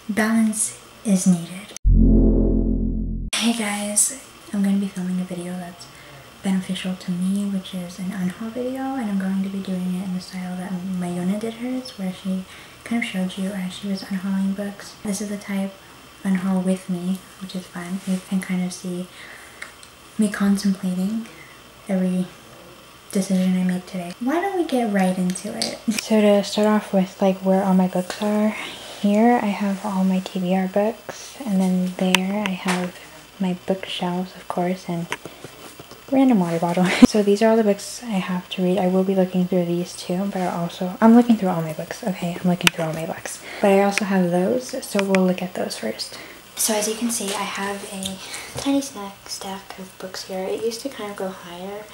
balance is needed. Hey guys, I'm going to be filming a video that's beneficial to me, which is an unhaul video, and I'm going to be doing it in the style that Mayona did hers, where she kind of showed you as she was unhauling books. This is the type unhaul with me, which is fun. You can kind of see me contemplating every decision I make today. Why don't we get right into it? So to start off with, like, where all my books are, here I have all my TBR books, and then there I have my bookshelves, of course, and random water bottle. So these are all the books I have to read. I will be looking through these too, but I'm looking through all my books. Okay, I'm looking through all my books. But I also have those, so we'll look at those first. So as you can see, I have a tiny stack of books here. It used to kind of go higher,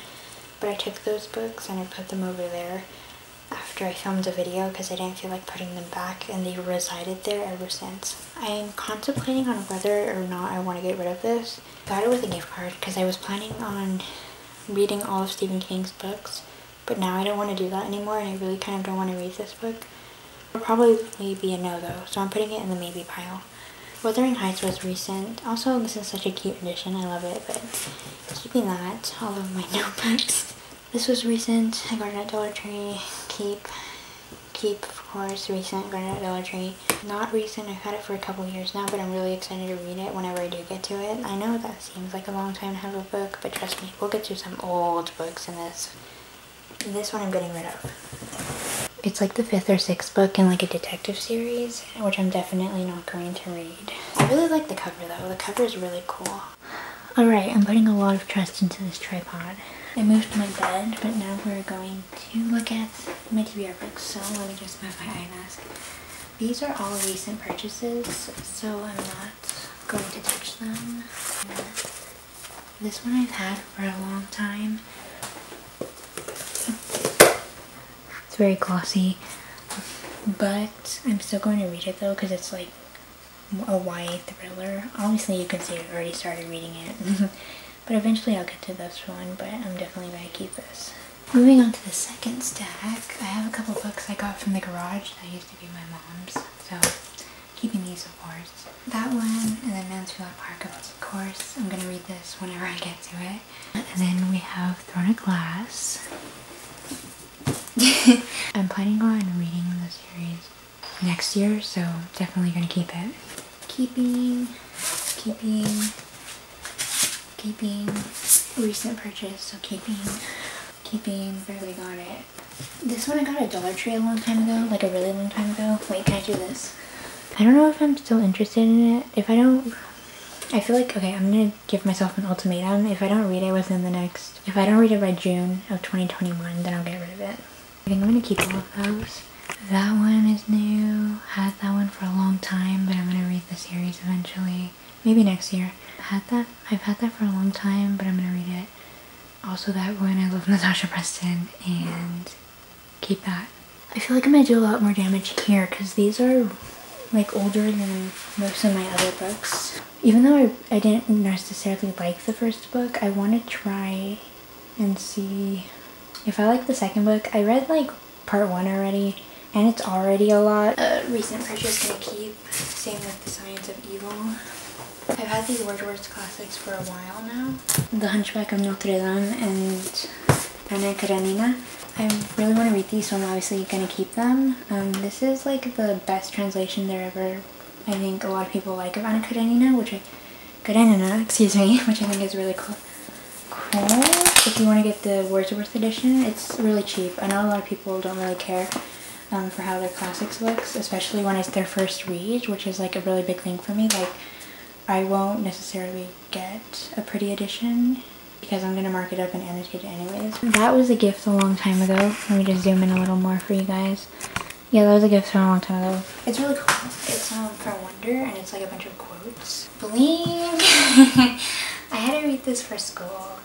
but I took those books and I put them over there after I filmed a video because I didn't feel like putting them back, and they resided there ever since. I'm contemplating on whether or not I want to get rid of this. Got it with a gift card because I was planning on reading all of Stephen King's books, but now I don't want to do that anymore, and I really kind of don't want to read this book. It'll probably be a no though, so I'm putting it in the maybe pile. Wuthering Heights was recent. Also, this is such a cute edition. I love it, but keeping that, all of my notebooks. This was recent. I got it at Dollar Tree. Keep, of course, recent. Got it at Dollar Tree. Not recent. I've had it for a couple years now, but I'm really excited to read it whenever I do get to it. I know that seems like a long time to have a book, but trust me, we'll get to some old books in this. This one I'm getting rid of. It's like the 5th or 6th book in like a detective series, which I'm definitely not going to read. I really like the cover though. The cover is really cool. Alright, I'm putting a lot of trust into this tripod. I moved my bed, but now we're going to look at my TBR books. So let me just move my eye mask. These are all recent purchases, so I'm not going to touch them. This one I've had for a long time. It's very glossy, but I'm still going to read it though because it's like a YA thriller. Obviously you can see I've already started reading it. But eventually I'll get to this one, but I'm definitely going to keep this. Moving on to the second stack, I have a couple books I got from the garage that used to be my mom's, so keeping these of course. That one, and then Mansfield Park, of course. I'm going to read this whenever I get to it. And then we have Throne of Glass. I'm planning on reading the series next year, so definitely going to keep it. Keeping recent purchase, so keeping, barely got it. This one I got at Dollar Tree a long time ago, like a really long time ago. Wait, can I do this? I don't know if I'm still interested in it. If I don't, I feel like, okay, I'm gonna give myself an ultimatum. If I don't read it if I don't read it by June of 2021, then I'll get rid of it. I think I'm gonna keep all of those. That one is new. Had that one for a long time, but I'm gonna read the series eventually. Maybe next year. I've had that for a long time, but I'm gonna read it. Also that one, I love Natasha Preston, and keep that. I feel like I'm gonna do a lot more damage here because these are like older than most of my other books. Even though I didn't necessarily like the first book, I want to try and see if I like the second book. I read like part 1 already, and it's already a lot. Recent purchase gonna keep. Same with The Science of Evil. I've had these Wordsworth classics for a while now. The Hunchback of Notre Dame and Anna Karenina. I really want to read these, so I'm obviously going to keep them. This is like the best translation there ever. I think a lot of people like of Anna Karenina, which I think is really cool. If you want to get the Wordsworth edition, it's really cheap. I know a lot of people don't really care for how their classics looks, especially when it's their first read, which is like a really big thing for me. Like, I won't necessarily get a pretty edition because I'm going to mark it up and annotate it anyways. That was a gift a long time ago. Let me just zoom in a little more for you guys. Yeah, that was a gift from a long time ago. It's really cool. It's from Wonder, and it's like a bunch of quotes. Bling! I had to read this for school.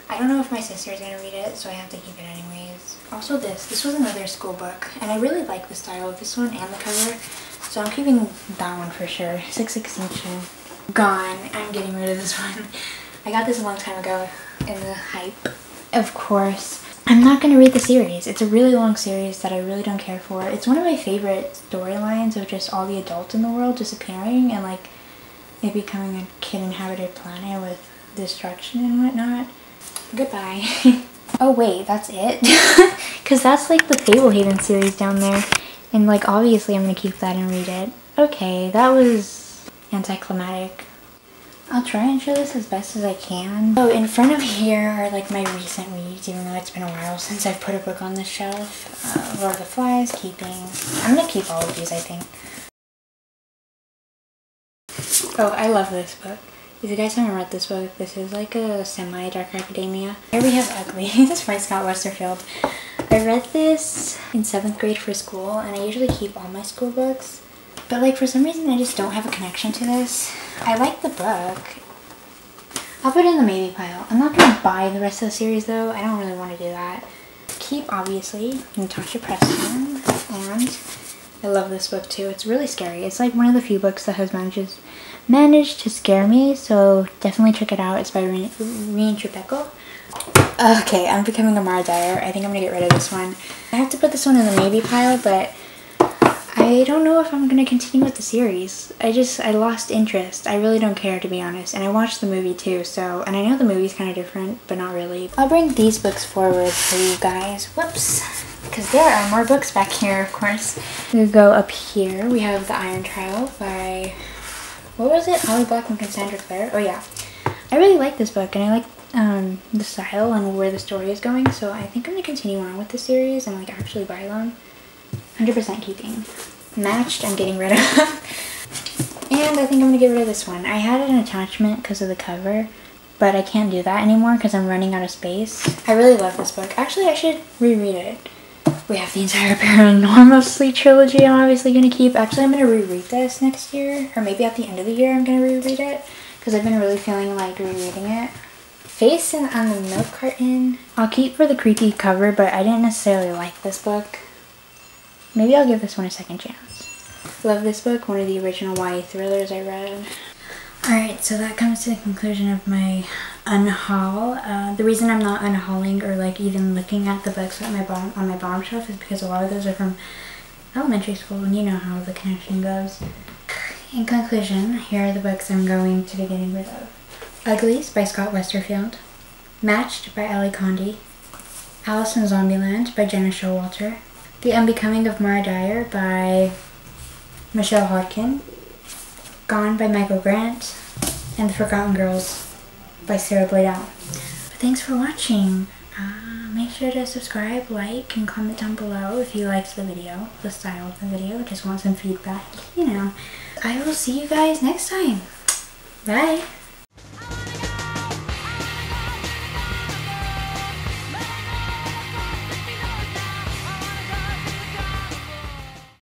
I don't know if my sister's going to read it, so I have to keep it anyways. Also this was another school book, and I really like the style of this one and the cover, so I'm keeping that one for sure. 6 Extinction. Gone. I'm getting rid of this one. I got this a long time ago in the hype. Of course, I'm not going to read the series. It's a really long series that I really don't care for. It's one of my favorite storylines of just all the adults in the world disappearing and like it becoming a kid-inhabited planet with destruction and whatnot. Goodbye. Oh wait, that's it? Because that's like the Fablehaven series down there. And like obviously I'm going to keep that and read it. Okay, that was anticlimactic. I'll try and show this as best as I can. So in front of here are like my recent reads, even though it's been a while since I've put a book on this shelf. Lord of the Flies, keeping. I'm gonna keep all of these, I think. Oh, I love this book. If you guys haven't read this book, this is like a semi-dark academia. Here we have Ugly. This is by Scott Westerfield. I read this in 7th grade for school, and I usually keep all my school books. But like for some reason I just don't have a connection to this. I like the book. I'll put it in the maybe pile. I'm not going to buy the rest of the series though. I don't really want to do that. Keep, obviously, Natasha Preston. And I love this book too. It's really scary. It's like one of the few books that has managed to scare me. So definitely check it out. It's by Reen Tripeco. Okay, I'm becoming a Mara Dyer. I think I'm going to get rid of this one. I have to put this one in the maybe pile, but I don't know if I'm going to continue with the series. I lost interest. I really don't care, to be honest. And I watched the movie too, so, and I know the movie's kind of different, but not really. I'll bring these books forward for you guys. Whoops. Because there are more books back here, of course. We'll go up here. We have The Iron Trial by, what was it? Holly Black and Cassandra Clare? Oh yeah. I really like this book, and I like the style and where the story is going, so I think I'm going to continue on with the series and like actually buy them. 100% keeping. Matched, I'm getting rid of. And I think I'm going to get rid of this one. I had an attachment because of the cover, but I can't do that anymore because I'm running out of space. I really love this book. Actually, I should reread it. We have the entire Paranormal Sleep trilogy I'm obviously going to keep. Actually, I'm going to reread this next year, or maybe at the end of the year I'm going to reread it because I've been really feeling like rereading it. Face on the Milk Carton. I'll keep for the creepy cover, but I didn't necessarily like this book. Maybe I'll give this one a second chance. Love this book, one of the original YA thrillers I read. Alright, so that comes to the conclusion of my unhaul. The reason I'm not unhauling or like even looking at the books on my bottom shelf is because a lot of those are from elementary school, and you know how the connection goes. In conclusion, here are the books I'm going to be getting rid of. Uglies by Scott Westerfield. Matched by Ali Condi. Alice in Zombieland by Jenna Showalter. The Unbecoming of Mara Dyer by Michelle Hodkin. Gone by Michael Grant. And The Forgotten Girls by Sarah Bladel. But thanks for watching. Make sure to subscribe, like, and comment down below if you liked the video, the style of the video, just want some feedback, you know. I will see you guys next time. Bye!